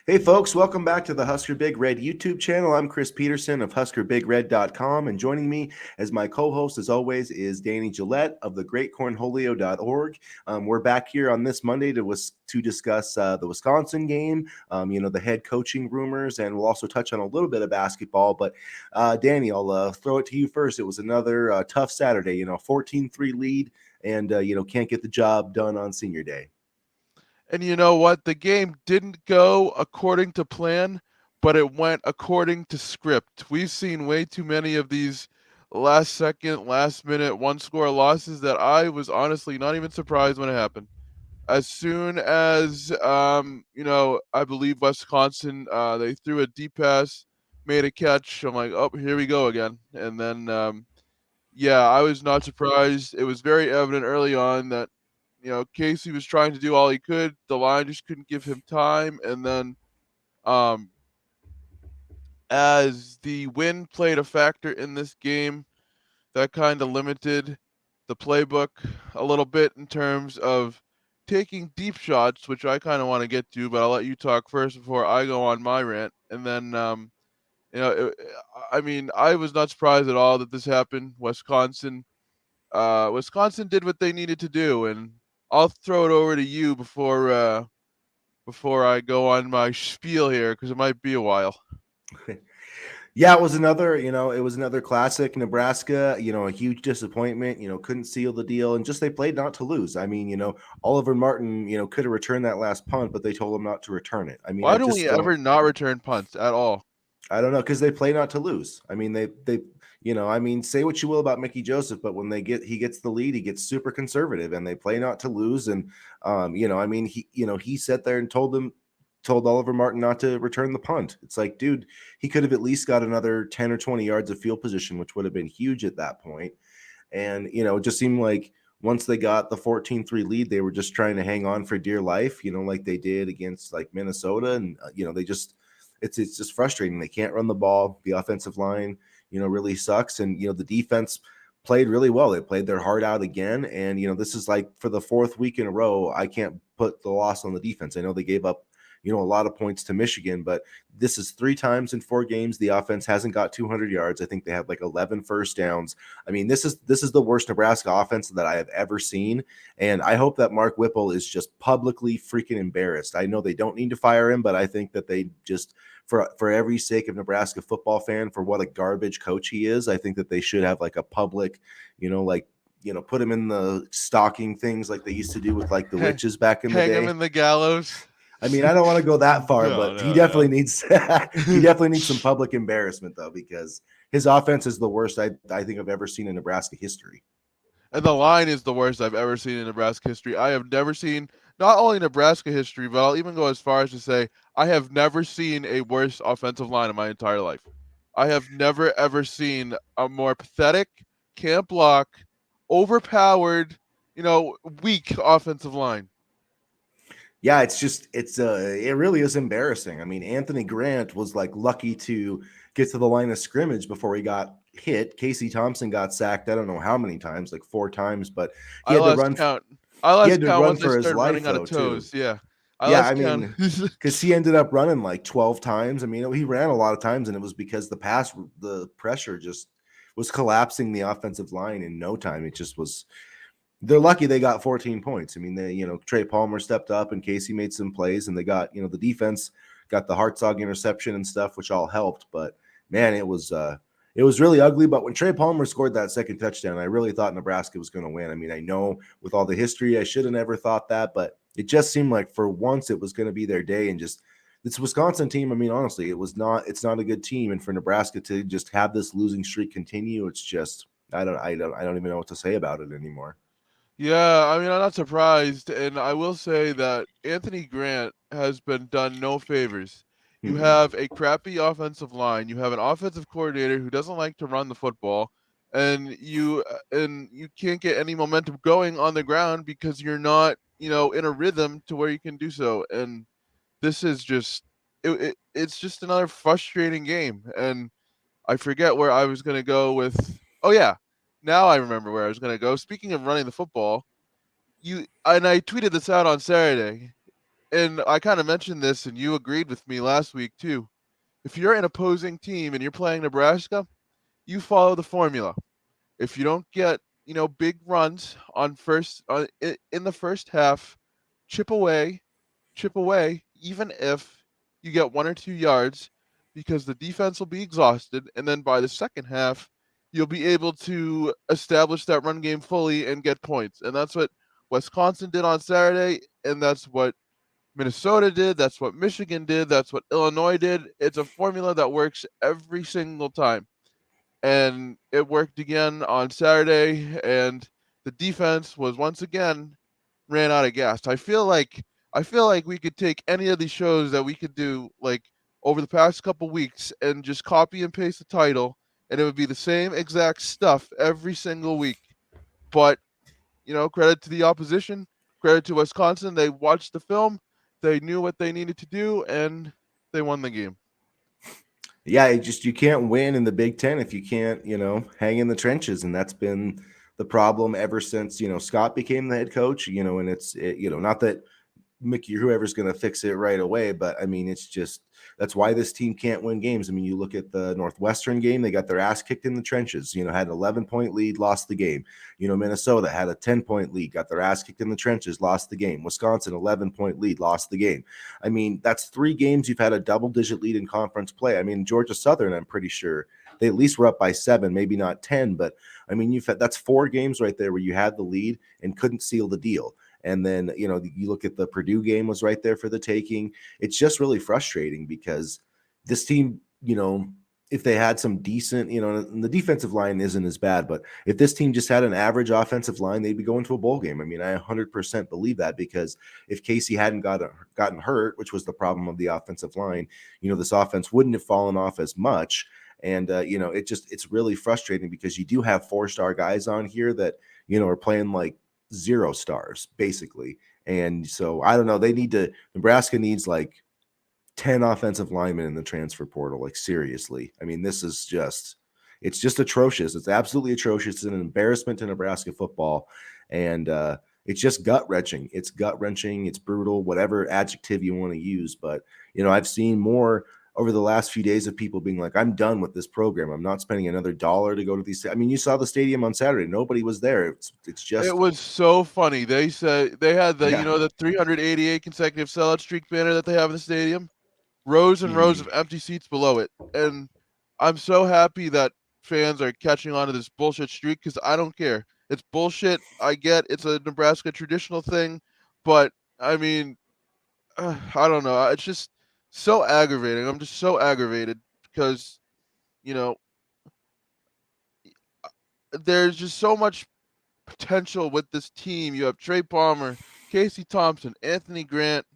Hey folks, welcome back to the Husker Big Red YouTube channel. I'm Chris Peterson of HuskerBigRed.com, and joining me as my co-host, as always, is Danny Gillette of thegreatcornholio.org. We're back here on this Monday to discuss the Wisconsin game, the head coaching rumors, and we'll also touch on a little bit of basketball. But Danny, I'll throw it to you first. It was another tough Saturday, 14-3 lead, and can't get the job done on Senior Day. And you know what? The game didn't go according to plan, but it went according to script. We've seen way too many of these last second, last minute, one score losses that I was honestly not even surprised when it happened. As soon as, I believe Wisconsin, they threw a deep pass, made a catch. I'm like, oh, here we go again. And then, I was not surprised. It was very evident early on that Casey was trying to do all he could. The line just couldn't give him time. And then, um, as the wind played a factor in this game, that kind of limited the playbook a little bit in terms of taking deep shots, which I kind of want to get to, but I'll let you talk first before I go on my rant. And then, I was not surprised at all that this happened. Wisconsin did what they needed to do, and I'll throw it over to you before I go on my spiel here because it might be a while. Yeah, it was another classic Nebraska, a huge disappointment, couldn't seal the deal and just they played not to lose. I mean, Oliver Martin, could have returned that last punt, but they told him not to return it. I mean, I Why do just we don't ever not return punts at all? I don't know because they play not to lose. I mean, say what you will about Mickey Joseph, but when he gets the lead, he gets super conservative and they play not to lose. And he sat there and told Oliver Martin not to return the punt. It's like, dude, he could have at least got another 10 or 20 yards of field position, which would have been huge at that point. And, it just seemed like once they got the 14-3 lead, they were just trying to hang on for dear life, like they did against like Minnesota. And, they just, it's just frustrating. They can't run the ball. The offensive line, really sucks. And, the defense played really well. They played their heart out again. And, this is like for the fourth week in a row, I can't put the loss on the defense. I know they gave up a lot of points to Michigan, but this is 3 times in 4 games the offense hasn't got 200 yards. I think they had like 11 first downs. I mean, this is the worst Nebraska offense that I have ever seen, and I hope that Mark Whipple is just publicly freaking embarrassed. I know they don't need to fire him, but I think that they just for every sake of Nebraska football fan, for what a garbage coach he is, I think that they should have like a public, put him in the stocking things like they used to do with like the witches back in the Hang him day. in the gallows. I mean, I don't want to go that far, No, but he no, definitely no. needs he definitely needs some public embarrassment though, because his offense is the worst I think I've ever seen in Nebraska history. And the line is the worst I've ever seen in Nebraska history. I have never seen not only Nebraska history, but I'll even go as far as to say I have never seen a worse offensive line in my entire life. I have never ever seen a more pathetic, can't block, overpowered, weak offensive line. Yeah, it really is embarrassing. I mean, Anthony Grant was like lucky to get to the line of scrimmage before he got hit. Casey Thompson got sacked I don't know how many times, like 4 times, but he I had to lost run count. I he lost had to count run once I for his started life running out of though, too. toes. Yeah. I Yeah, I lost count. mean, because he ended up running like 12 times. I mean, he ran a lot of times, and it was because the pressure just was collapsing the offensive line in no time. It just was. They're lucky they got 14 points. I mean, Trey Palmer stepped up and Casey made some plays, and they got the defense got the Hartzog interception and stuff, which all helped. But man, it was really ugly. But when Trey Palmer scored that second touchdown, I really thought Nebraska was going to win. I mean, I know with all the history, I should have never thought that, but it just seemed like for once it was going to be their day. And just this Wisconsin team, I mean, honestly, it's not a good team. And for Nebraska to just have this losing streak continue, it's just I don't even know what to say about it anymore. Yeah, I mean, I'm not surprised, and I will say that Anthony Grant has been done no favors. You Mm-mm. have a crappy offensive line. You have an offensive coordinator who doesn't like to run the football, and you can't get any momentum going on the ground because you're not, in a rhythm to where you can do so. And this is just it's just another frustrating game. And I forget where I was going to go with. Oh yeah, now I remember where I was going to go. Speaking of running the football, I tweeted this out on Saturday. and I kind of mentioned this, and you agreed with me last week too. If you're an opposing team and you're playing Nebraska, you follow the formula. If you don't get, big runs on in the first half, chip away, chip away, even if you get 1 or 2 yards, because the defense will be exhausted, and then by the second half, you'll be able to establish that run game fully and get points. And that's what Wisconsin did on Saturday, and that's what Minnesota did, that's what Michigan did, that's what Illinois did. It's a formula that works every single time. And it worked again on Saturday, and the defense was once again ran out of gas. I feel like we could take any of these shows that we could do like over the past couple weeks and just copy and paste the title, and it would be the same exact stuff every single week. But credit to the opposition, credit to Wisconsin. They watched the film, they knew what they needed to do, and they won the game. Yeah, you can't win in the Big Ten if you can't, hang in the trenches, and that's been the problem ever since Scott became the head coach. And not that Mickey or whoever's going to fix it right away, but I mean, it's just that's why this team can't win games. I mean, you look at the Northwestern game; they got their ass kicked in the trenches. Had an 11-point lead, lost the game. Minnesota had a 10-point lead, got their ass kicked in the trenches, lost the game. Wisconsin 11-point lead, lost the game. I mean, that's 3 games you've had a double-digit lead in conference play. I mean, Georgia Southern, I'm pretty sure they at least were up by 7, maybe not 10, but I mean, that's 4 games right there where you had the lead and couldn't seal the deal. And then, you look at the Purdue game was right there for the taking. It's just really frustrating because this team, if they had some decent, and the defensive line isn't as bad, but if this team just had an average offensive line, they'd be going to a bowl game. I mean, I 100% believe that, because if Casey hadn't gotten hurt, which was the problem of the offensive line, this offense wouldn't have fallen off as much. And, it's really frustrating because you do have 4-star guys on here that, are playing like 0 stars basically. And so I don't know, Nebraska needs like 10 offensive linemen in the transfer portal, like seriously. I mean, it's just atrocious. It's absolutely atrocious. It's an embarrassment to Nebraska football, and it's just gut-wrenching. It's gut-wrenching, it's brutal, whatever adjective you want to use. But I've seen more over the last few days of people being like, I'm done with this program. I'm not spending another dollar to go to these. I mean, you saw the stadium on Saturday. Nobody was there. It's It just, was so funny. They said they had yeah. the 388 consecutive sellout streak banner that they have in the stadium, rows and rows of empty seats below it. And I'm so happy that fans are catching on to this bullshit streak, because I don't care. It's bullshit. I get it's a Nebraska traditional thing, but I mean, I don't know. It's just so aggravating. I'm just so aggravated because, you know, there's just so much potential with this team. You have Trey Palmer, Casey Thompson, Anthony Grant.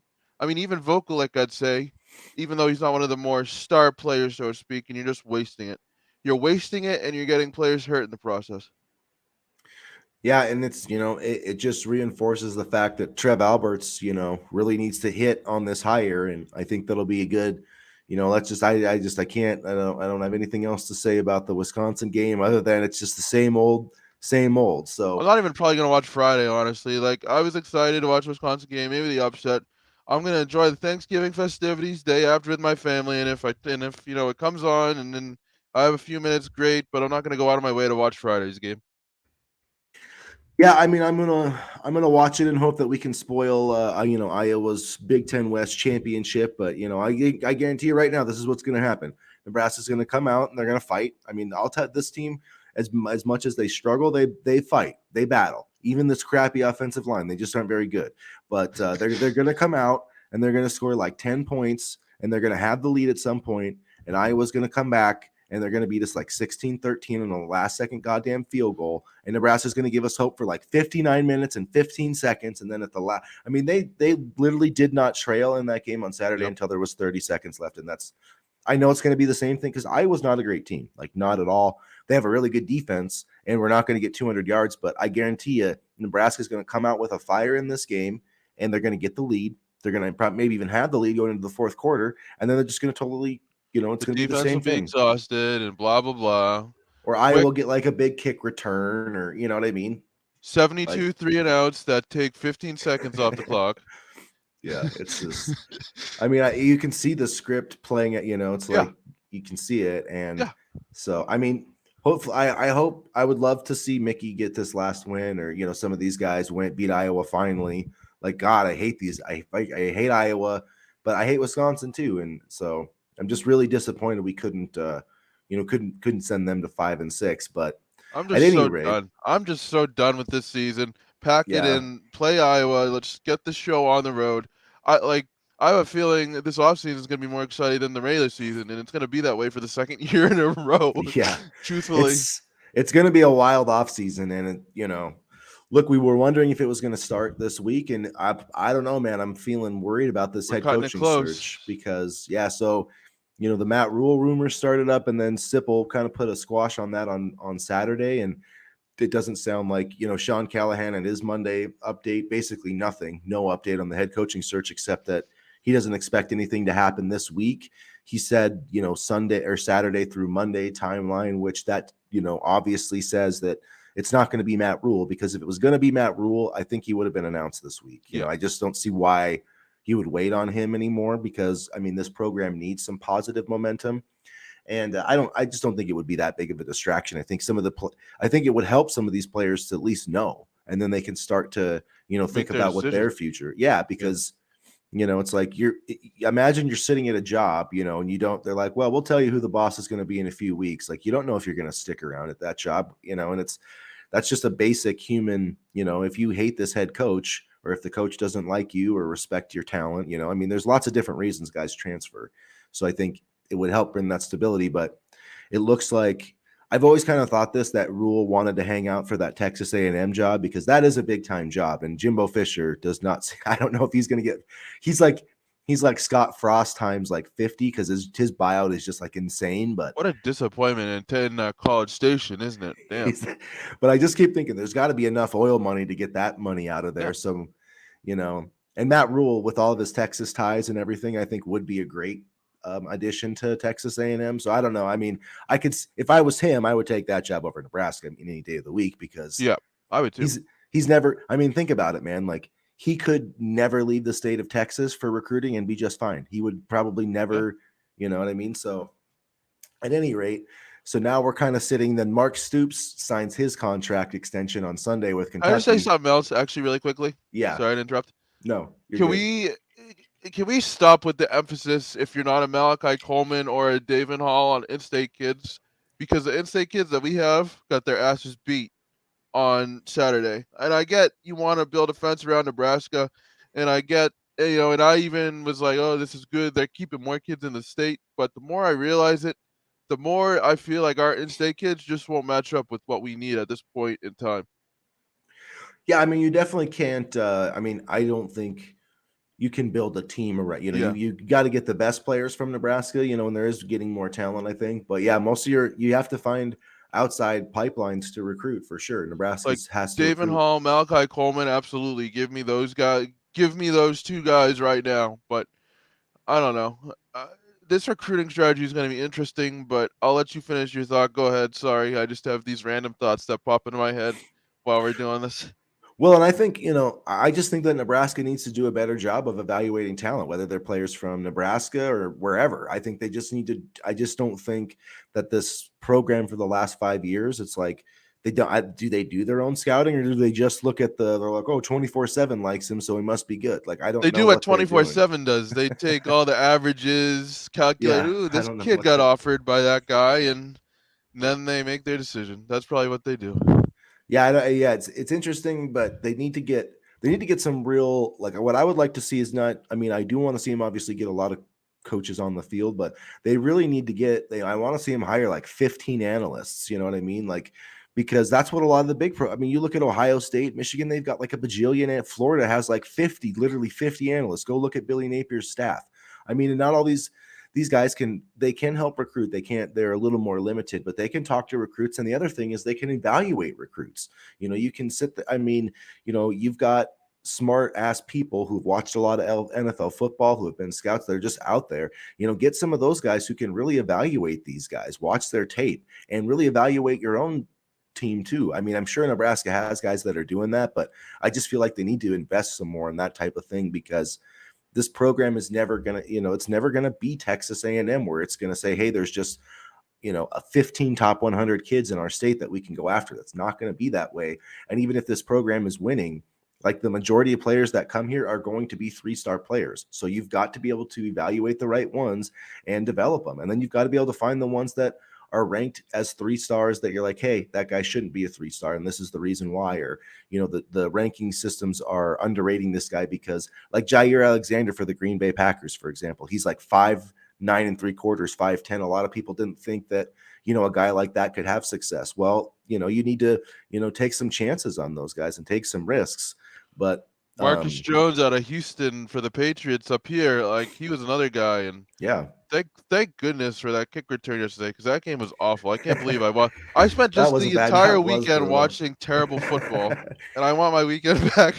I mean, even Vokalek, I'd say, even though he's not one of the more star players, so to speak, and you're just wasting it. You're wasting it, and you're getting players hurt in the process. Yeah, and it's it just reinforces the fact that Trev Alberts really needs to hit on this hire, and I think that'll be a good. Let's just I can't I don't have anything else to say about the Wisconsin game other than it's just the same old same old. I'm So not even probably gonna watch Friday, honestly. Like, I was excited to watch Wisconsin game, maybe the upset. I'm gonna enjoy the Thanksgiving festivities day after with my family, and if it comes on and then I have a few minutes, great. But I'm not gonna go out of my way to watch Friday's game. yeah, I mean, I'm gonna watch it and hope that we can spoil Iowa's Big Ten West championship. But I guarantee you right now, this is what's gonna happen. Nebraska's gonna come out and they're gonna fight. I mean, I'll tell this team, as much as they struggle, they fight, they battle. Even this crappy offensive line, they just aren't very good. But they're gonna come out and they're gonna score like 10 points, and they're gonna have the lead at some point, and Iowa's gonna come back and they're going to beat us like 16-13 on the last second goddamn field goal. And Nebraska's going to give us hope for like 59 minutes and 15 seconds. And then at the last, I mean, they literally did not trail in that game on Saturday Yep. until there was 30 seconds left. And I know it's going to be the same thing because Iowa's not a great team, like not at all. They have a really good defense, and we're not going to get 200 yards. But I guarantee you, Nebraska's going to come out with a fire in this game, and they're going to get the lead. They're going to maybe even have the lead going into the fourth quarter, and then they're just going to totally it's The going to be the defense will same be thing. exhausted and blah blah blah. Or Iowa Quick will get like a big kick return, or you know what I mean? Like, 72 3 and outs that take 15 seconds off the clock. Yeah, it's just. I mean, you can see the script playing it. It's Yeah, like you can see it, and yeah. so I mean, hopefully, I hope I would love to see Mickey get this last win, or some of these guys beat Iowa finally. Like God, I hate these. I hate Iowa, but I hate Wisconsin too, and so I'm just really disappointed we couldn't couldn't send them to 5-6. But I'm at just any so rate, done. I'm just so done with this season. Pack it yeah, in, play Iowa. Let's get the show on the road. I like. I have a feeling that this offseason is going to be more exciting than the regular season, and it's going to be that way for the second year in a row. yeah, Truthfully, it's going to be a wild offseason, and look, we were wondering if it was going to start this week, and I don't know, man. I'm feeling worried about this we're head cutting it coaching close. search because so the Matt Rule rumors started up, and then Sipple kind of put a squash on that on Saturday, and it doesn't sound like Sean Callahan and his Monday update, basically nothing, no update on the head coaching search except that he doesn't expect anything to happen this week. He said Sunday or Saturday through Monday timeline, which that obviously says that it's not going to be Matt Rule, because if it was going to be Matt Rule, I think he would have been announced this week. Yeah. I just don't see why he would wait on him anymore, because I mean this program needs some positive momentum. And I just don't think it would be that big of a distraction. I think I think it would help some of these players to at least know, and then they can start to, think Make their about what decision. their future. Yeah. Because, it's like imagine you're sitting at a job, and they're like, well, we'll tell you who the boss is going to be in a few weeks. Like, you don't know if you're going to stick around at that job, and that's just a basic human, if you hate this head coach, or if the coach doesn't like you or respect your talent, I mean, there's lots of different reasons guys transfer. So I think it would help bring that stability. But it looks like I've always kind of thought that Rule wanted to hang out for that Texas A&M job, because that is a big time job. And Jimbo Fisher does not. I don't know if he's going to get. He's like Scott Frost times like 50, because his buyout is just like insane. But What a disappointment in College Station, isn't it? Damn. but I just keep thinking there's got to be enough oil money to get that money out of there. Yeah. So, and Matt Rule, with all of his Texas ties and everything, I think would be a great addition to Texas A&M. So I don't know. I mean, if I was him, I would take that job over Nebraska any day of the week, because Yeah, I would too. he's never. I mean, think about it, man. Like, he could never leave the state of Texas for recruiting and be just fine. He would probably never. You know what I mean? So at any rate. So now we're kind of sitting. Then Mark Stoops signs his contract extension on Sunday with Can I just say Kentucky. something else, actually, really quickly? Yeah. Sorry to interrupt. No, you're Can good. we stop with the emphasis, if you're not a Malachi Coleman or a David Hall, on in-state kids? Because the in-state kids that we have got their asses beat on Saturday. And I get you want to build a fence around Nebraska, and I get, and I even was like, oh, this is good. They're keeping more kids in the state. But the more I realize it, the more I feel like our in-state kids just won't match up with what we need at this point in time. Yeah, I mean, you definitely can't. I mean, I don't think you can build a team around. Yeah. You got to get the best players from Nebraska. And there is getting more talent, I think. But yeah, most of you have to find outside pipelines to recruit for sure. Nebraska Like has to David recruit. Hall, Malachi Coleman, absolutely. Give me those guys. Give me those two guys right now. But I don't know. This recruiting strategy is going to be interesting, but I'll let you finish your thought. Go ahead. Sorry, I just have these random thoughts that pop into my head while we're doing this. Well, and I think, I just think that Nebraska needs to do a better job of evaluating talent, whether they're players from Nebraska or wherever. I think they just need to. I just don't think that this program for the last 5 years, it's like they don't. Do they do their own scouting, or do they just look at they're like, oh, 24/7 likes him, so he must be good? Like, I don't They know do what what they're doing. 24/7 does. They take all the averages, calculate, Yeah, ooh, I this don't know kid what got they're offered by that guy, and then they make their decision. That's probably what they do. Yeah, yeah, it's interesting, but they need to get some real, like, what I would like to see is not. I mean, I do want to see him obviously get a lot of coaches on the field, but they really need to I want to see him hire like 15 analysts. You know what I mean? Like, because that's what a lot of the big I mean, you look at Ohio State, Michigan, they've got like a bajillion, and Florida has like 50, literally 50 analysts. Go look at Billy Napier's staff. I mean, and not all these guys can help recruit. They're a little more limited, but they can talk to recruits. And the other thing is they can evaluate recruits. You can I mean, you've got smart ass people who've watched a lot of NFL football, who have been scouts. They're just out there. Get some of those guys who can really evaluate these guys, watch their tape, and really evaluate your own team too. I mean, I'm sure Nebraska has guys that are doing that, but I just feel like they need to invest some more in that type of thing, because this program is never going to, it's never going to be Texas A&M where it's going to say, hey, there's just, a 15 top 100 kids in our state that we can go after. That's not going to be that way. And even if this program is winning, like the majority of players that come here are going to be 3-star players. So you've got to be able to evaluate the right ones and develop them. And then you've got to be able to find the ones that are ranked as 3 stars that you're like, hey, that guy shouldn't be a 3-star. And this is the reason why, or, the ranking systems are underrating this guy because like Jair Alexander for the Green Bay Packers, for example, he's like 5'9 3/4, 5'10". A lot of people didn't think that, a guy like that could have success. Well, you need to, take some chances on those guys and take some risks. But Marcus Jones out of Houston for the Patriots up here, like he was another guy, and yeah, thank goodness for that kick return yesterday because that game was awful. I can't believe I spent that just was the bad. entire That was weekend brutal. watching terrible football, and I want my weekend back.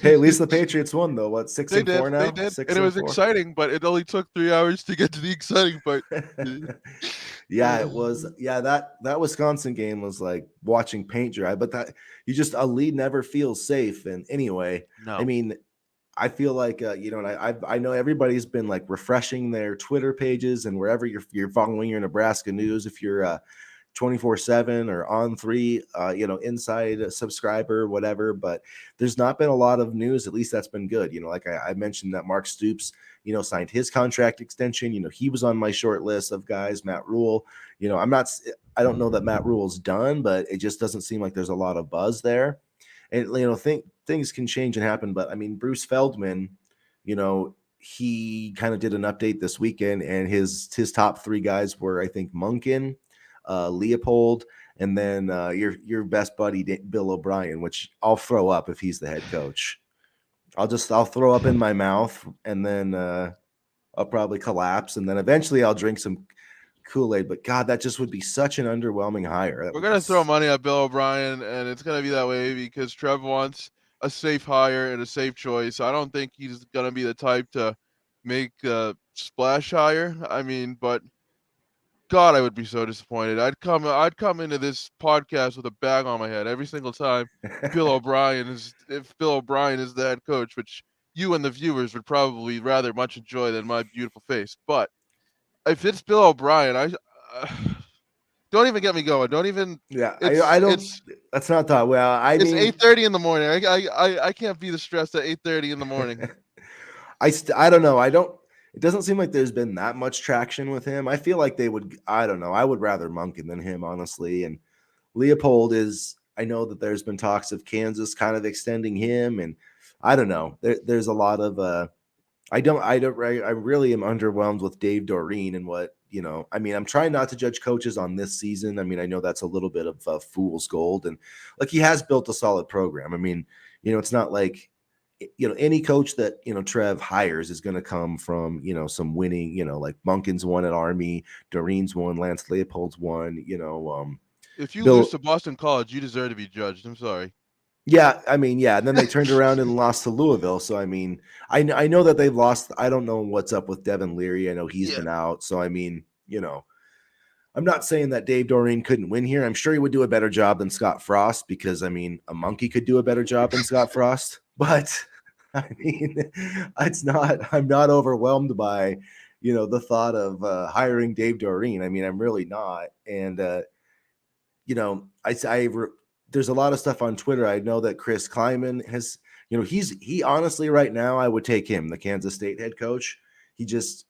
Hey, at least the Patriots won though. What, 6-4 now? They did, and it was 6-4. exciting, but it only took 3 hours to get to the exciting part. Yeah, it was. Yeah, that Wisconsin game was like watching paint dry. But that a lead never feels safe. And anyway, No. I mean, I feel like and I know everybody's been like refreshing their Twitter pages and wherever you're following your Nebraska news. If you're 24/7 or On3, inside subscriber, whatever. But there's not been a lot of news. At least that's been good. Like I mentioned that Mark Stoops, signed his contract extension. He was on my short list of guys. Matt Rule. I don't know that Matt Rule's done, but it just doesn't seem like there's a lot of buzz there. And things can change and happen. But I mean, Bruce Feldman, he kind of did an update this weekend, and his top 3 guys were, I think, Munkin, Leopold, and then your best buddy Bill O'Brien, which I'll throw up if he's the head coach. I'll throw up in my mouth, and then I'll probably collapse, and then eventually I'll drink some Kool-Aid. But God, that just would be such an underwhelming hire. We're gonna throw money at Bill O'Brien, and it's gonna be that way because Trev wants a safe hire and a safe choice. I don't think he's gonna be the type to make a splash hire. I mean, but God, I would be so disappointed. I'd come into this podcast with a bag on my head every single time if Bill O'Brien is the head coach, which you and the viewers would probably rather much enjoy than my beautiful face. But if it's Bill O'Brien, don't even get me going. Don't even. Yeah, I don't. That's not thought. Well, it's 8:30 in the morning. I can't be the stressed at 8:30 in the morning. I don't know. It doesn't seem like there's been that much traction with him. I feel like they would. I don't know. I would rather Munkin than him, honestly. And Leopold is. I know that there's been talks of Kansas kind of extending him, and I don't know. There's a lot of. I really am underwhelmed with Dave Doreen and what. I mean, I'm trying not to judge coaches on this season. I mean, I know that's a little bit of fool's gold, and like he has built a solid program. I mean, it's not like, any coach that, Trev hires is going to come from, some winning, like Munkin's won at Army, Doreen's won, Lance Leopold's won, if you lose to Boston College, you deserve to be judged. I'm sorry. Yeah, I mean, yeah, and then they turned around and lost to Louisville. So I mean, I know that they've lost. I don't know what's up with Devin Leary. I know he's been out. So I mean, I'm not saying that Dave Doreen couldn't win here. I'm sure he would do a better job than Scott Frost because I mean, a monkey could do a better job than Scott Frost. But I mean, I'm not overwhelmed by, the thought of hiring Dave Doreen. I mean, I'm really not. And there's a lot of stuff on Twitter. I know that Chris Kleiman has, he honestly right now, I would take him, the Kansas State head coach. He just,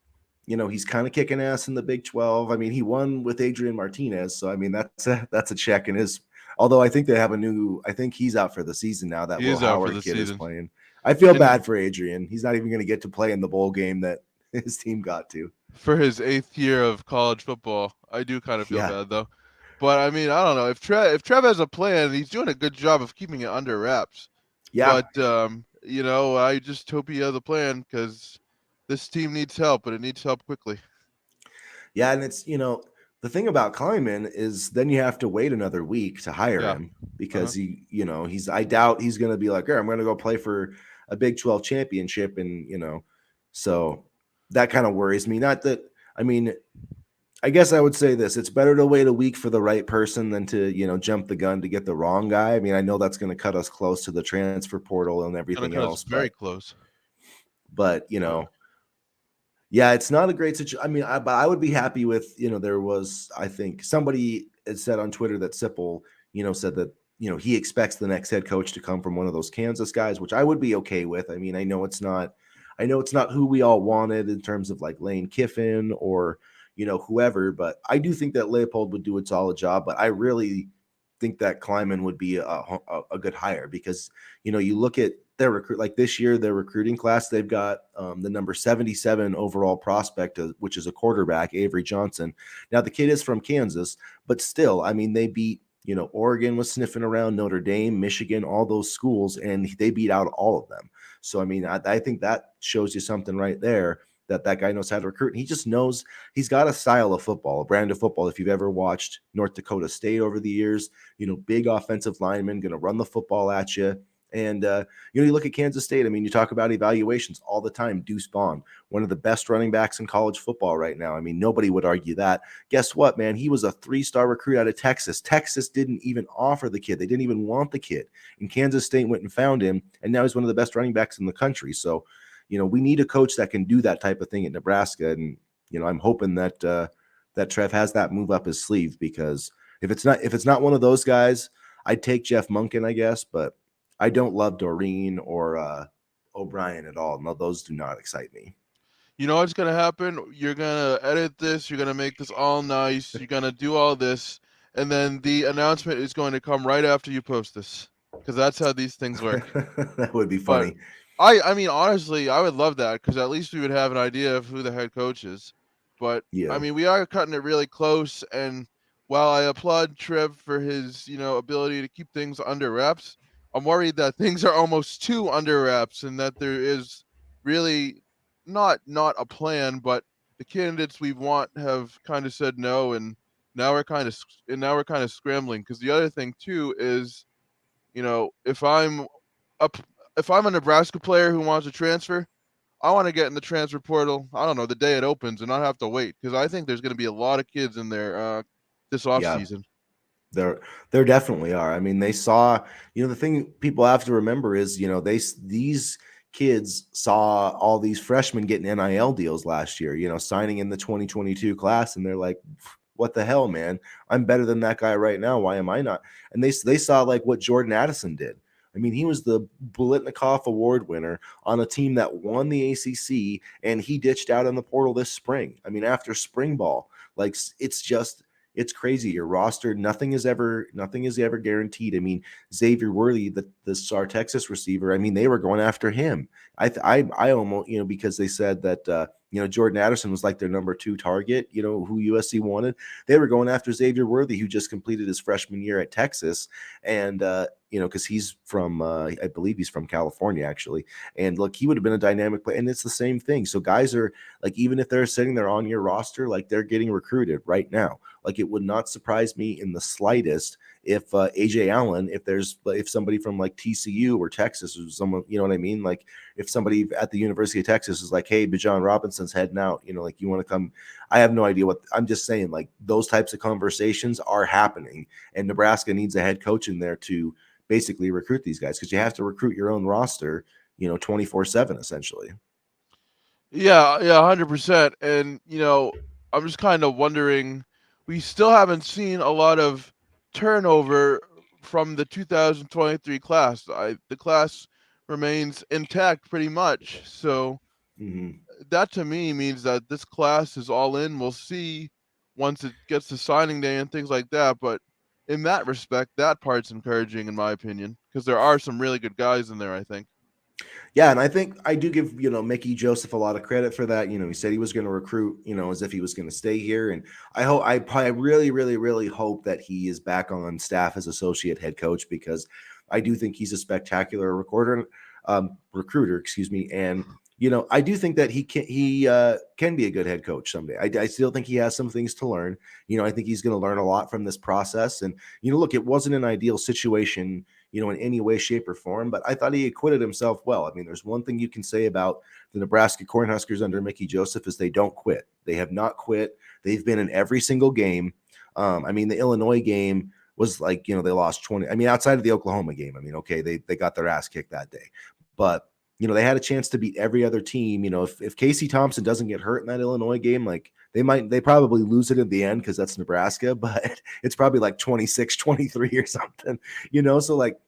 he's kind of kicking ass in the Big 12. I mean, he won with Adrian Martinez. So, I mean, that's a check in his, although I think they have I think he's out for the season now that Will Howard kid is playing. I feel bad for Adrian. He's not even going to get to play in the bowl game that his team got to. For his 8th year of college football, I do kind of feel bad though. But I mean, I don't know if Trev has a plan. He's doing a good job of keeping it under wraps. Yeah. But I just hope he has a plan because this team needs help, but it needs help quickly. Yeah, and it's the thing about Kleiman is then you have to wait another week to hire him because I doubt he's going to be like, I'm going to go play for a Big 12 championship, and so that kind of worries me. Not that I mean. I guess I would say this: it's better to wait a week for the right person than to, jump the gun to get the wrong guy. I mean, I know that's going to cut us close to the transfer portal and everything else. Very close. But yeah, it's not a great situation. I mean, but I would be happy with, there was, I think somebody had said on Twitter that Sipple, said that, he expects the next head coach to come from one of those Kansas guys, which I would be okay with. I mean, I know it's not who we all wanted in terms of like Lane Kiffin or, whoever, but I do think that Leopold would do a solid job. But I really think that Kleiman would be a good hire because, you look at their recruit, like this year, their recruiting class, they've got the number 77 overall prospect, which is a quarterback, Avery Johnson. Now the kid is from Kansas, but still, I mean, they beat, Oregon was sniffing around, Notre Dame, Michigan, all those schools, and they beat out all of them. So, I mean, I think that shows you something right there that guy knows how to recruit. And he just knows he's got a style of football, a brand of football. If you've ever watched North Dakota State over the years, big offensive lineman, going to run the football at you. And, you look at Kansas State. I mean, you talk about evaluations all the time. Deuce Vaughn, one of the best running backs in college football right now. I mean, nobody would argue that. Guess what, man? He was a 3-star recruit out of Texas. Texas didn't even offer the kid. They didn't even want the kid. And Kansas State went and found him, and now he's one of the best running backs in the country. So, we need a coach that can do that type of thing at Nebraska. And, I'm hoping that that Trev has that move up his sleeve, because if it's not one of those guys, I'd take Jeff Monken, I guess, but I don't love Doreen or O'Brien at all. No, those do not excite me. You know what's gonna happen? You're gonna edit this. You're gonna make this all nice. You're gonna do all this, and then the announcement is going to come right after you post this, because that's how these things work. That would be But funny. I mean, honestly, I would love that, because at least we would have an idea of who the head coach is. But I Yeah. mean, we are cutting it really close, and while I applaud Trev for his ability to keep things under wraps, I'm worried that things are almost too under wraps, and that there is really not a plan, but the candidates we want have kind of said no, and now we're kind of scrambling. Because the other thing too is, if a if I'm a Nebraska player who wants to transfer, I want to get in the transfer portal, I don't know, the day it opens, and not have to wait, because I think there's going to be a lot of kids in there this off Yeah. season. There definitely are. I mean, they saw, the thing people have to remember is, these kids saw all these freshmen getting NIL deals last year, signing in the 2022 class, and they're like, what the hell, man? I'm better than that guy right now. Why am I not? And they saw like what Jordan Addison did. I mean, he was the Bolitnikoff Award winner on a team that won the ACC, and he ditched out in the portal this spring. I mean, after spring ball, like it's crazy. Your roster, nothing is ever guaranteed. I mean, Xavier Worthy, the Star Texas receiver, I mean, they were going after him. I almost, because they said that Jordan Addison was like their number 2 target, who USC wanted. They were going after Xavier Worthy, who just completed his freshman year at Texas, and because he's from, I believe he's from California actually, and look, he would have been a dynamic player, and it's the same thing. So guys are like, even if they're sitting there on your roster, like they're getting recruited right now. Like it would not surprise me in the slightest if AJ Allen, if somebody from like TCU or Texas or someone, you know what I mean? Like if somebody at the University of Texas is like, hey, Bijan Robinson's heading out, like you want to come. I have no idea I'm just saying, like those types of conversations are happening, and Nebraska needs a head coach in there to basically recruit these guys, because you have to recruit your own roster, 24/7 essentially. Yeah, 100%. And I'm just kind of wondering, we still haven't seen a lot of turnover from the 2023 class. The class remains intact pretty much. So Mm-hmm. that to me means that this class is all in. We'll see once it gets to signing day and things like that. But in that respect, that part's encouraging in my opinion, because there are some really good guys in there, I think. Yeah, and I think I do give, Mickey Joseph a lot of credit for that. He said he was going to recruit, as if he was going to stay here. And I really, really, really hope that he is back on staff as associate head coach, because I do think he's a spectacular recruiter, excuse me. And, I do think that he can be a good head coach someday. I still think he has some things to learn. I think he's going to learn a lot from this process. And, look, it wasn't an ideal situation, in any way, shape, or form, but I thought he acquitted himself well. I mean, there's one thing you can say about the Nebraska Cornhuskers under Mickey Joseph is they don't quit. They have not quit. They've been in every single game. I mean, the Illinois game was like, they lost 20. I mean, outside of the Oklahoma game, I mean, okay, they got their ass kicked that day. But they had a chance to beat every other team. If Casey Thompson doesn't get hurt in that Illinois game, like they probably lose it in the end because that's Nebraska, but it's probably like 26-23 or something, So like,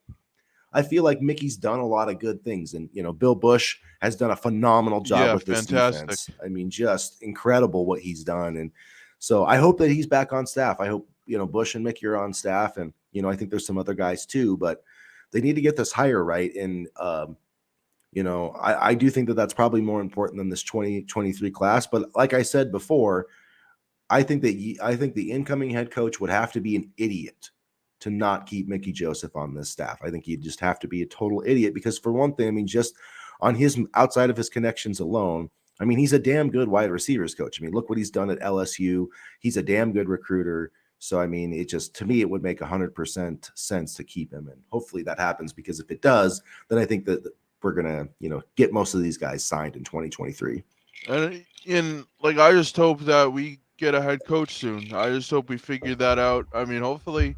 I feel like Mickey's done a lot of good things. And, Bill Bush has done a phenomenal job Yeah, with this fantastic. defense. I mean, just incredible what he's done. And so I hope that he's back on staff. I hope, Bush and Mickey are on staff. And, I think there's some other guys too, but they need to get this hire right. And, I do think that that's probably more important than this 2023 class. But like I said before, I think the incoming head coach would have to be an idiot to not keep Mickey Joseph on this staff. I think he'd just have to be a total idiot because, for one thing, I mean, just on his outside of his connections alone, I mean, he's a damn good wide receivers coach. I mean, look what he's done at LSU. He's a damn good recruiter. So, I mean, to me, it would make 100% sense to keep him. And hopefully that happens, because if it does, then I think that we're going to, get most of these guys signed in 2023. And I just hope that we get a head coach soon. I just hope we figure that out. I mean, hopefully.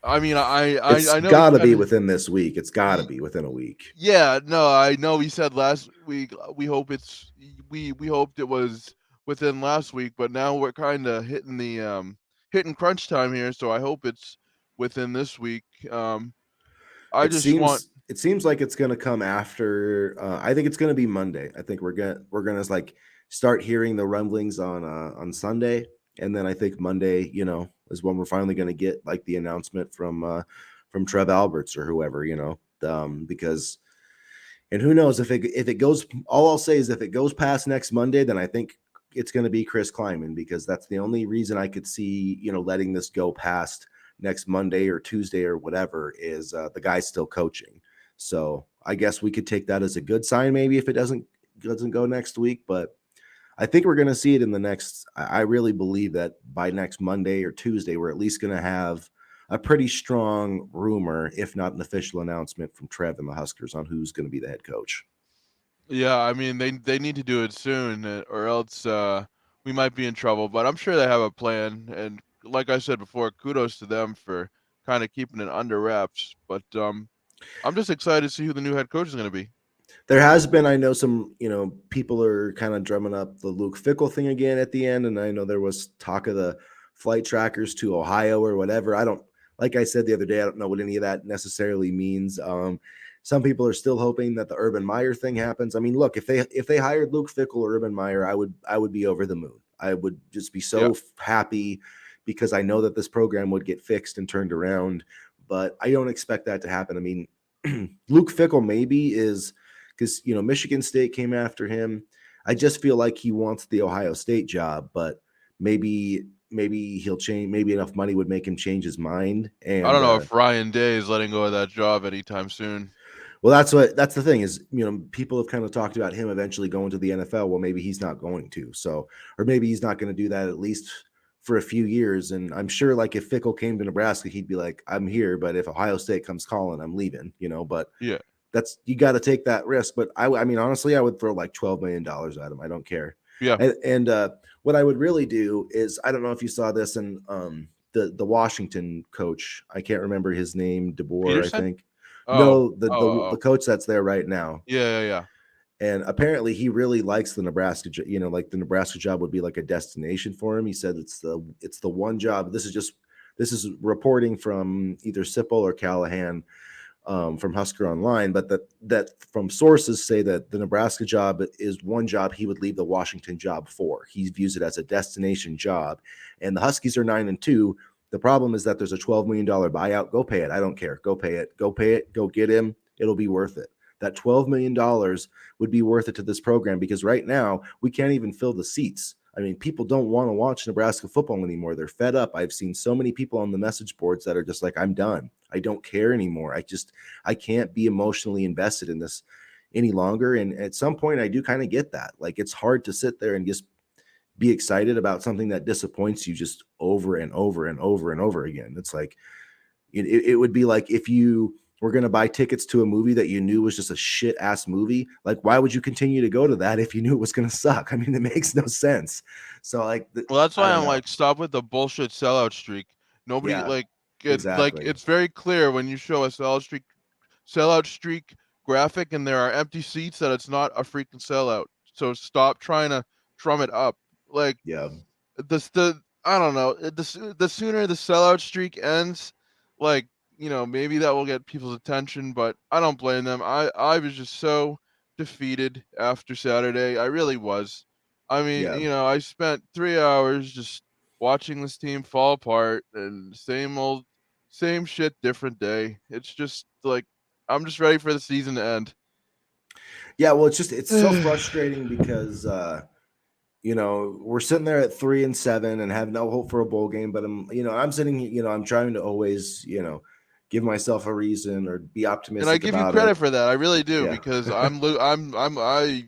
I mean, It's I know got to be within this week. It's got to be within a week. Yeah, no, I know we said last week we hope we hoped it was within last week, but now we're kind of hitting crunch time here, so I hope it's within this week. I It just want seems like it's going to come after. I think it's going to be Monday. I think we're gonna like start hearing the rumblings on Sunday, and then I think Monday, is when we're finally going to get like the announcement from Trev Alberts or whoever, because. And who knows if it goes? All I'll say is if it goes past next Monday, then I think it's going to be Chris Kleiman, because that's the only reason I could see letting this go past next Monday or Tuesday or whatever is the guy's still coaching. So I guess we could take that as a good sign, maybe, if it doesn't go next week. But I think we're going to see it in the next. I really believe that by next Monday or Tuesday, we're at least going to have a pretty strong rumor, if not an official announcement from Trev and the Huskers on who's going to be the head coach. Yeah, I mean they need to do it soon, or else we might be in trouble. But I'm sure they have a plan, and like I said before, kudos to them for kind of keeping it under wraps. But I'm just excited to see who the new head coach is going to be. There has been, I know, some, people are kind of drumming up the Luke Fickell thing again at the end. And I know there was talk of the flight trackers to Ohio or whatever. Like I said the other day, I don't know what any of that necessarily means. Some people are still hoping that the Urban Meyer thing happens. I mean, look, if they hired Luke Fickell or Urban Meyer, I would be over the moon. I would just be so happy, because I know that this program would get fixed and turned around, but I don't expect that to happen. I mean, Luke Fickell maybe is, because Michigan State came after him. I just feel like he wants the Ohio State job, but maybe he'll change. Maybe enough money would make him change his mind. And I don't know if Ryan Day is letting go of that job anytime soon. well, that's the thing is, people have kind of talked about him eventually going to the NFL. Well, maybe he's not going to. So, or maybe he's not going to do that, at least for a few years. And I'm sure, like, if Fickell came to Nebraska, he'd be like, I'm here, but if Ohio State comes calling, I'm leaving, but Yeah. you got to take that risk. But I mean, honestly, I would throw like $12 million at him. I don't care. Yeah. And what I would really do is, I don't know if you saw this, and the Washington coach, I can't remember his name, DeBoer, Peterson? I think. Oh. No, the coach that's there right now. Yeah. And apparently he really likes the Nebraska, like the Nebraska job would be like a destination for him. He said it's the one job. This is reporting from either Sipple or Callahan, from Husker Online, but that from sources say that the Nebraska job is one job he would leave the Washington job for. He views it as a destination job, and the Huskies are 9-2. The problem is that there's a $12 million buyout. Go pay it. I don't care. Go pay it. Go pay it. Go get him. It'll be worth it. That $12 million would be worth it to this program, because right now we can't even fill the seats. I mean, people don't want to watch Nebraska football anymore. They're fed up. I've seen so many people on the message boards that are just like, I'm done. I don't care anymore. I can't be emotionally invested in this any longer. And at some point, I do kind of get that. Like, it's hard to sit there and just be excited about something that disappoints you just over and over and over and over again. It's like, it would be like if you were going to buy tickets to a movie that you knew was just a shit ass movie. Like, why would you continue to go to that if you knew it was going to suck? I mean, it makes no sense. So, like, Well, that's why I don't I'm know. like, stop with the bullshit sellout streak. Nobody Yeah, like exactly. it's very clear when you show a sellout streak graphic and there are empty seats, that it's not a freaking sellout. So stop trying to drum it up. Like Yeah. the I don't know. The sooner the sellout streak ends, like, maybe that will get people's attention, but I don't blame them. I was just so defeated after Saturday. I really was. I mean, Yeah. I spent 3 hours just watching this team fall apart, and same shit, different day. It's just like I'm just ready for the season to end. Yeah, well, it's so frustrating because we're sitting there at 3-7 and have no hope for a bowl game, but I'm sitting, I'm trying to always, give myself a reason or be And I optimistic give you about it. credit for that. I really do, Yeah. because I'm gonna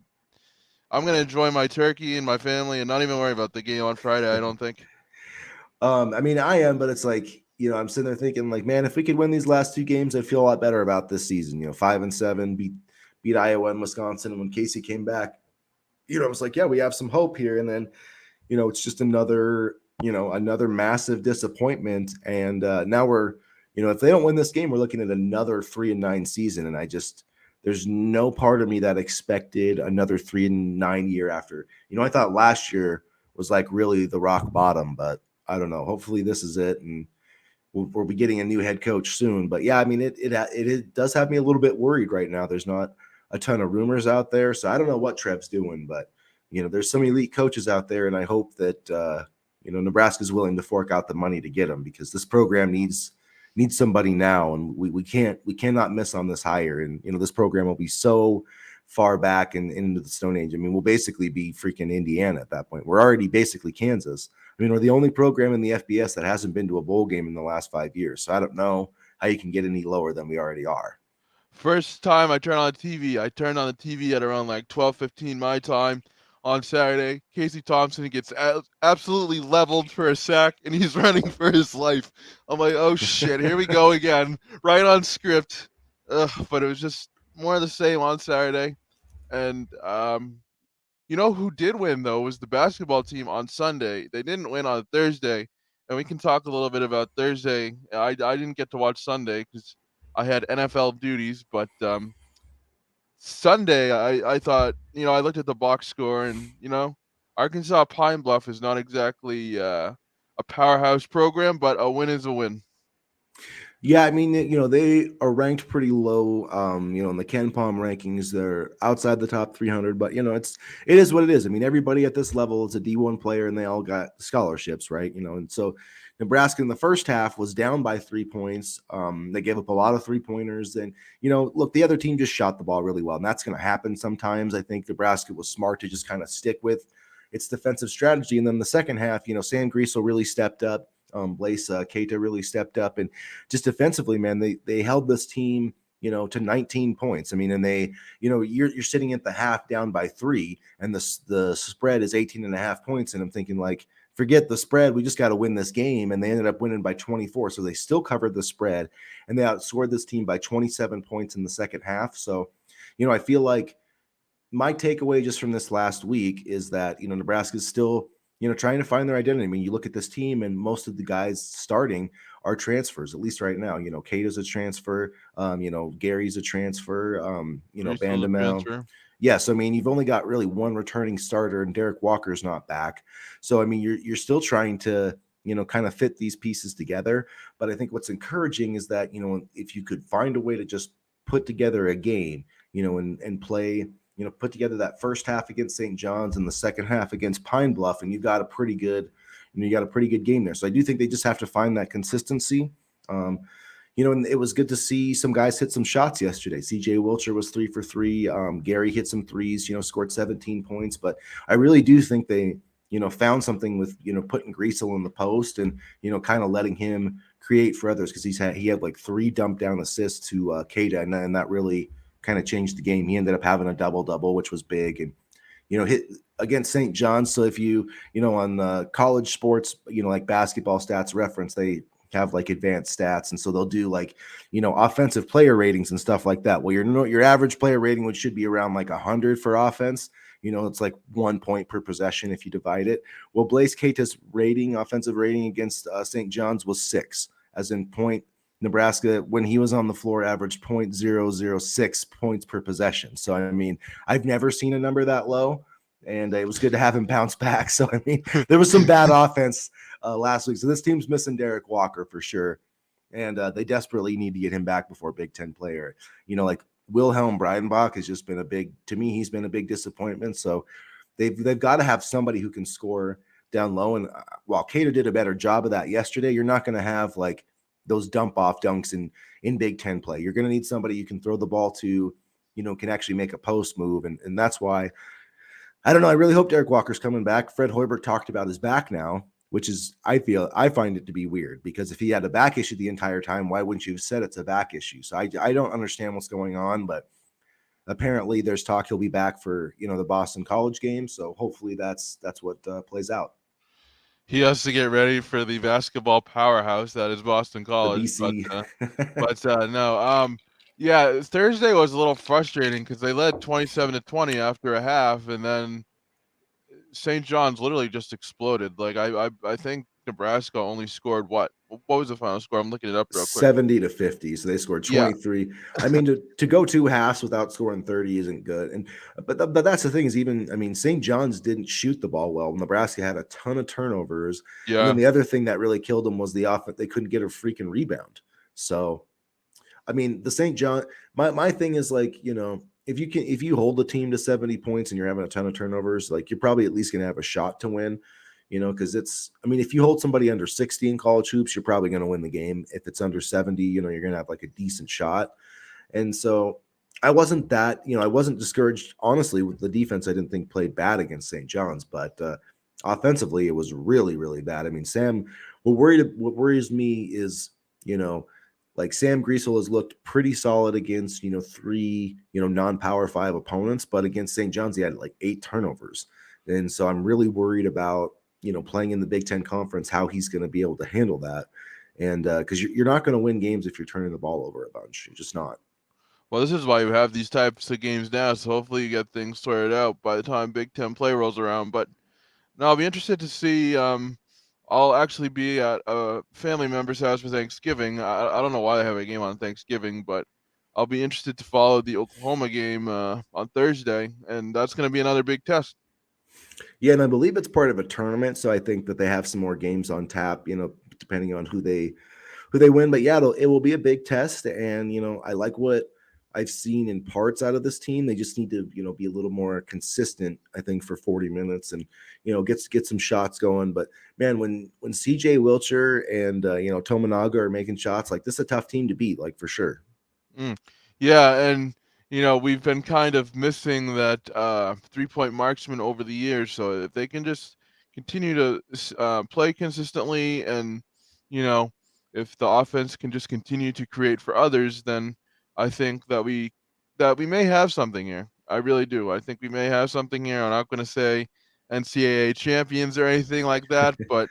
enjoy my turkey and my family and not even worry about the game on Friday, I don't think. I mean, I am, but it's like, I'm sitting there thinking like, man, if we could win these last two games, I'd feel a lot better about this season. 5-7, beat Iowa and Wisconsin. And when Casey came back, I was like, yeah, we have some hope here. And then, it's just another massive disappointment. And now we're, if they don't win this game, we're looking at another 3-9 season. And there's no part of me that expected another 3-9 year after. I thought last year was like really the rock bottom, but I don't know. Hopefully this is it, and we'll be getting a new head coach soon. But yeah, I mean, it does have me a little bit worried right now. There's not a ton of rumors out there, so I don't know what Trev's doing, but there's some elite coaches out there, and I hope that Nebraska's willing to fork out the money to get them, because this program needs somebody now, and we cannot miss on this hire. And this program will be so far back and into the Stone Age. I mean, we'll basically be freaking Indiana at that point. We're already basically Kansas. I mean, we're the only program in the FBS that hasn't been to a bowl game in the last 5 years. So I don't know how you can get any lower than we already are. First time I turned on the TV, I turned on the TV at around like 12:15 my time on Saturday. Casey Thompson gets absolutely leveled for a sack, and he's running for his life. I'm like, oh shit, here we go again, right on script. But it was just more of the same on Saturday. And who did win though was the basketball team on Sunday. They didn't win on Thursday, and we can talk a little bit about Thursday. I didn't get to watch Sunday because I had NFL duties, but Sunday I thought, I looked at the box score, and Arkansas Pine Bluff is not exactly a powerhouse program, but a win is a win. Yeah, I mean, they are ranked pretty low, in the Ken Palm rankings. They're outside the top 300, but it is what it is. I mean, everybody at this level is a D1 player, and they all got scholarships, right? And so Nebraska in the first half was down by 3 points. They gave up a lot of 3-pointers, and look, the other team just shot the ball really well, and that's going to happen sometimes. I think Nebraska was smart to just kind of stick with its defensive strategy, and then the second half, Sam Griesel really stepped up. Blaise Keita really stepped up, and just defensively, man, they held this team, to 19 points. I mean, and they, you're sitting at the half down by 3, and the spread is 18.5 points, and I'm thinking like, forget the spread, we just got to win this game, and they ended up winning by 24, so they still covered the spread, and they outscored this team by 27 points in the second half. So, I feel like my takeaway just from this last week is that Nebraska is still trying to find their identity. I mean, you look at this team, and most of the guys starting are transfers, at least right now. Kato's a transfer. Gary's a transfer. Griesel's a Bandamel. transfer. Yes, I mean, you've only got really one returning starter, and Derek Walker's not back. So I mean, you're still trying to kind of fit these pieces together. But I think what's encouraging is that if you could find a way to just put together a game, and play, put together that first half against St. John's and the second half against Pine Bluff, and you got a pretty good game there. So I do think they just have to find that consistency. And it was good to see some guys hit some shots yesterday. CJ Wilcher was 3 for 3. Gary hit some threes, scored 17 points. But I really do think they, found something with, putting Griesel in the post and, kind of letting him create for others, because he had like 3 dump down assists to Keita, and that really kind of changed the game. He ended up having a double-double, which was big, and hit against St. John's. So if you on college sports, like Basketball Stats Reference, they have like advanced stats, and so they'll do like offensive player ratings and stuff like that. Well, your average player rating, which should be around like 100 for offense, it's like 1 point per possession if you divide it. Well, Blaise Keita's offensive rating against St. John's was 6, as in Nebraska, when he was on the floor, averaged 0.006 points per possession. So, I mean, I've never seen a number that low, and it was good to have him bounce back. So, I mean, there was some bad offense last week. So, this team's missing Derek Walker for sure. And they desperately need to get him back before Big Ten player. Like Wilhelm Breidenbach has just been to me, he's been a big disappointment. So, they've got to have somebody who can score down low. And while Cato did a better job of that yesterday, you're not going to have like those dump off dunks in Big Ten play. You're going to need somebody you can throw the ball to, can actually make a post move. And that's why, I don't know, I really hope Derek Walker's coming back. Fred Hoiberg talked about his back now, which is, I find it to be weird, because if he had a back issue the entire time, why wouldn't you have said it's a back issue? So I don't understand what's going on, but apparently there's talk he'll be back for, the Boston College game. So hopefully that's what plays out. He has to get ready for the basketball powerhouse that is Boston The College, BC. no, yeah, Thursday was a little frustrating because they led 27-20 after a half, and then St. John's literally just exploded. Like I think Nebraska only scored what was the final score? I'm looking it up real quick. 70-50. So they scored Yeah, 23. I mean, to go 2 halves without scoring 30 isn't good. And but that's the thing is, even, I mean, St. John's didn't shoot the ball well. Nebraska had a ton of turnovers. And yeah. then the other thing that really killed them was the offense. They couldn't get a freaking rebound. So, I mean, the St. John, my thing is like, if you hold the team to 70 points and you're having a ton of turnovers, like you're probably at least going to have a shot to win, because I mean, if you hold somebody under 60 in college hoops, you're probably going to win the game. If it's under 70, you're going to have like a decent shot. And so I wasn't discouraged, honestly, with the defense. I didn't think played bad against St. John's, but offensively, it was really, really bad. I mean, what worries me is, like Sam Griesel has looked pretty solid against, 3, non-power 5 opponents, but against St. John's, he had like 8 turnovers. And so I'm really worried about, playing in the Big Ten Conference, how he's going to be able to handle that. And because you're not going to win games if you're turning the ball over a bunch. You're just not. Well, this is why you have these types of games now. So hopefully you get things sorted out by the time Big Ten play rolls around. But no, I'll be interested to see. I'll actually be at a family member's house for Thanksgiving. I don't know why they have a game on Thanksgiving, but I'll be interested to follow the Oklahoma game on Thursday, and that's going to be another big test. Yeah, and I believe it's part of a tournament, so I think that they have some more games on tap, depending on who they win. But yeah, it will be a big test, and I like what I've seen in parts out of this team. They just need to, be a little more consistent, I think, for 40 minutes and, get some shots going. But man, when CJ Wilcher and Tominaga are making shots, like this is a tough team to beat, like for sure. Mm. Yeah, and we've been kind of missing that 3-point marksman over the years. So if they can just continue to play consistently, and you know, if the offense can just continue to create for others, then I think that we may have something here. I really do. I think we may have something here. I'm not going to say NCAA champions or anything like that, but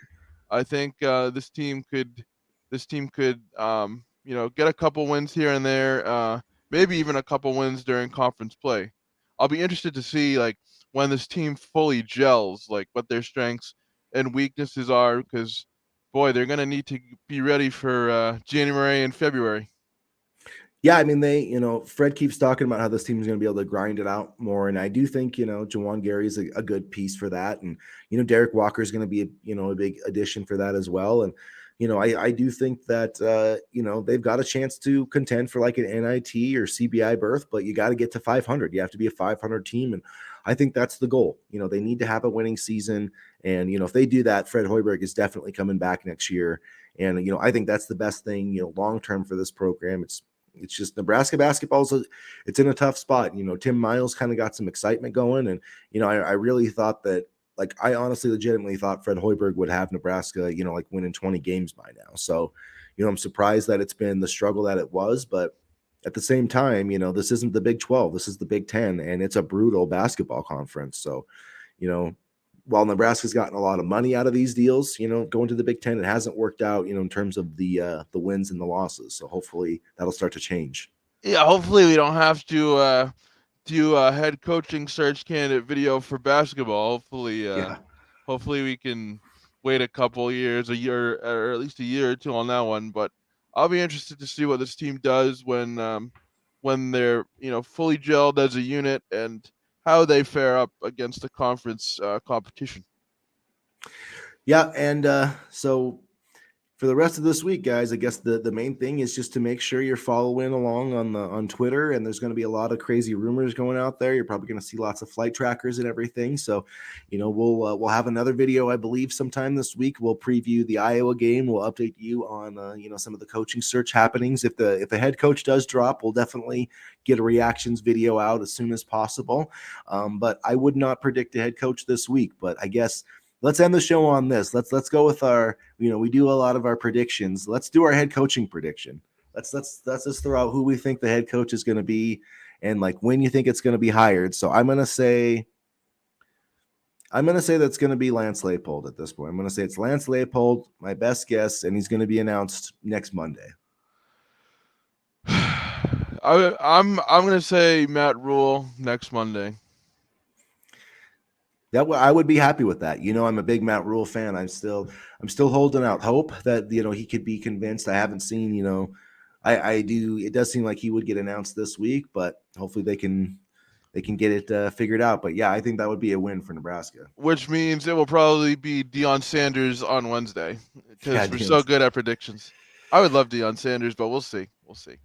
I think this team could get a couple wins here and there, maybe even a couple wins during conference play. I'll be interested to see like when this team fully gels, like what their strengths and weaknesses are, because boy, they're gonna need to be ready for January and February. Yeah, I mean, Fred keeps talking about how this team is going to be able to grind it out more. And I do think, Jawan Gary is a good piece for that. And, Derek Walker is going to be, a big addition for that as well. And, I do think that, they've got a chance to contend for like an NIT or CBI berth, but you got to get to 500. You have to be a 500 team. And I think that's the goal. They need to have a winning season. And, if they do that, Fred Hoiberg is definitely coming back next year. And, I think that's the best thing, long-term for this program. It's just Nebraska basketball it's in a tough spot. Tim Miles kind of got some excitement going. And, I really thought that, like, I honestly legitimately thought Fred Hoiberg would have Nebraska, like winning 20 games by now. So, I'm surprised that it's been the struggle that it was. But at the same time, this isn't the Big 12. This is the Big 10, and it's a brutal basketball conference. So, you know, while Nebraska's gotten a lot of money out of these deals, going to the Big Ten, it hasn't worked out, in terms of the wins and the losses. So hopefully that'll start to change. Yeah, hopefully we don't have to do a head coaching search candidate video for basketball. Yeah. Hopefully we can wait a couple years, a year, or at least a year or two on that one. But I'll be interested to see what this team does when they're fully gelled as a unit and how they fare up against the conference competition. Yeah, and so for the rest of this week, guys, I guess the main thing is just to make sure you're following along on Twitter. And there's going to be a lot of crazy rumors going out there. You're probably going to see lots of flight trackers and everything. So, we'll have another video, I believe, sometime this week. We'll preview the Iowa game. We'll update you on some of the coaching search happenings. If the head coach does drop, we'll definitely get a reactions video out as soon as possible. But I would not predict a head coach this week. But I guess let's end the show on this. Let's go with our, we do a lot of our predictions. Let's do our head coaching prediction. Let's just throw out who we think the head coach is going to be and like when you think it's going to be hired. So I'm going to say that's going to be Lance Leipold at this point. I'm going to say it's Lance Leipold, my best guess, and he's going to be announced next Monday. I'm going to say Matt Rule next Monday. I would be happy with that. I'm a big Matt Rule fan. I'm still holding out hope that he could be convinced. I haven't seen, I do. It does seem like he would get announced this week, but hopefully they can get it figured out. But yeah, I think that would be a win for Nebraska. Which means it will probably be Deion Sanders on Wednesday because we're so good at predictions. I would love Deion Sanders, but we'll see. We'll see.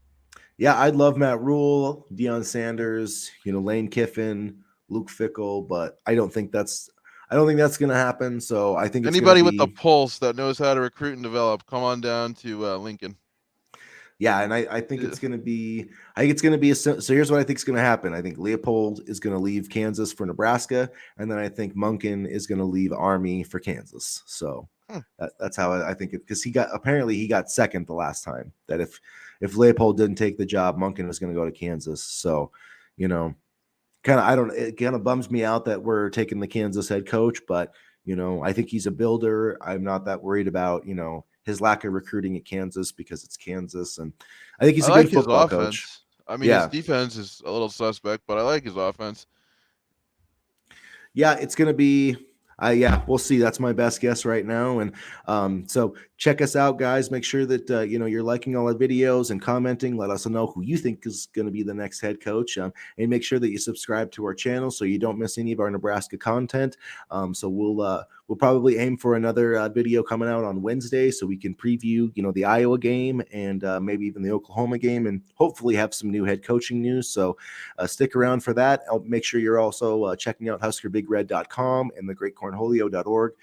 Yeah, I'd love Matt Rule, Deion Sanders, Lane Kiffin, Luke Fickell, but I don't think that's going to happen. So I think anybody with a pulse that knows how to recruit and develop, come on down to Lincoln. Yeah, and I think it's going to be. I think it's going to be so. Here's what I think is going to happen. I think Leipold is going to leave Kansas for Nebraska, and then I think Munkin is going to leave Army for Kansas. So that's how I think it. Because he got second the last time. That if Leipold didn't take the job, Munkin was going to go to Kansas. So, it kind of bums me out that we're taking the Kansas head coach, but I think he's a builder. I'm not that worried about his lack of recruiting at Kansas because it's Kansas, and I think he's a good football coach. I mean, his defense is a little suspect, but I like his offense. Yeah, it's gonna be. We'll see. That's my best guess right now. And so check us out, guys. Make sure that you're liking all our videos and commenting. Let us know who you think is going to be the next head coach, and make sure that you subscribe to our channel so you don't miss any of our Nebraska content. So we'll probably aim for another video coming out on Wednesday so we can preview the Iowa game and maybe even the Oklahoma game, and hopefully have some new head coaching news. So stick around for that. I'll make sure you're also checking out HuskerBigRed.com and the Great Cornholio.org.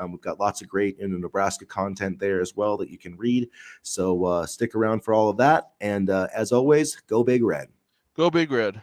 We've got lots of great Nebraska content there as well that you can read. So stick around for all of that. And as always, go Big Red. Go Big Red.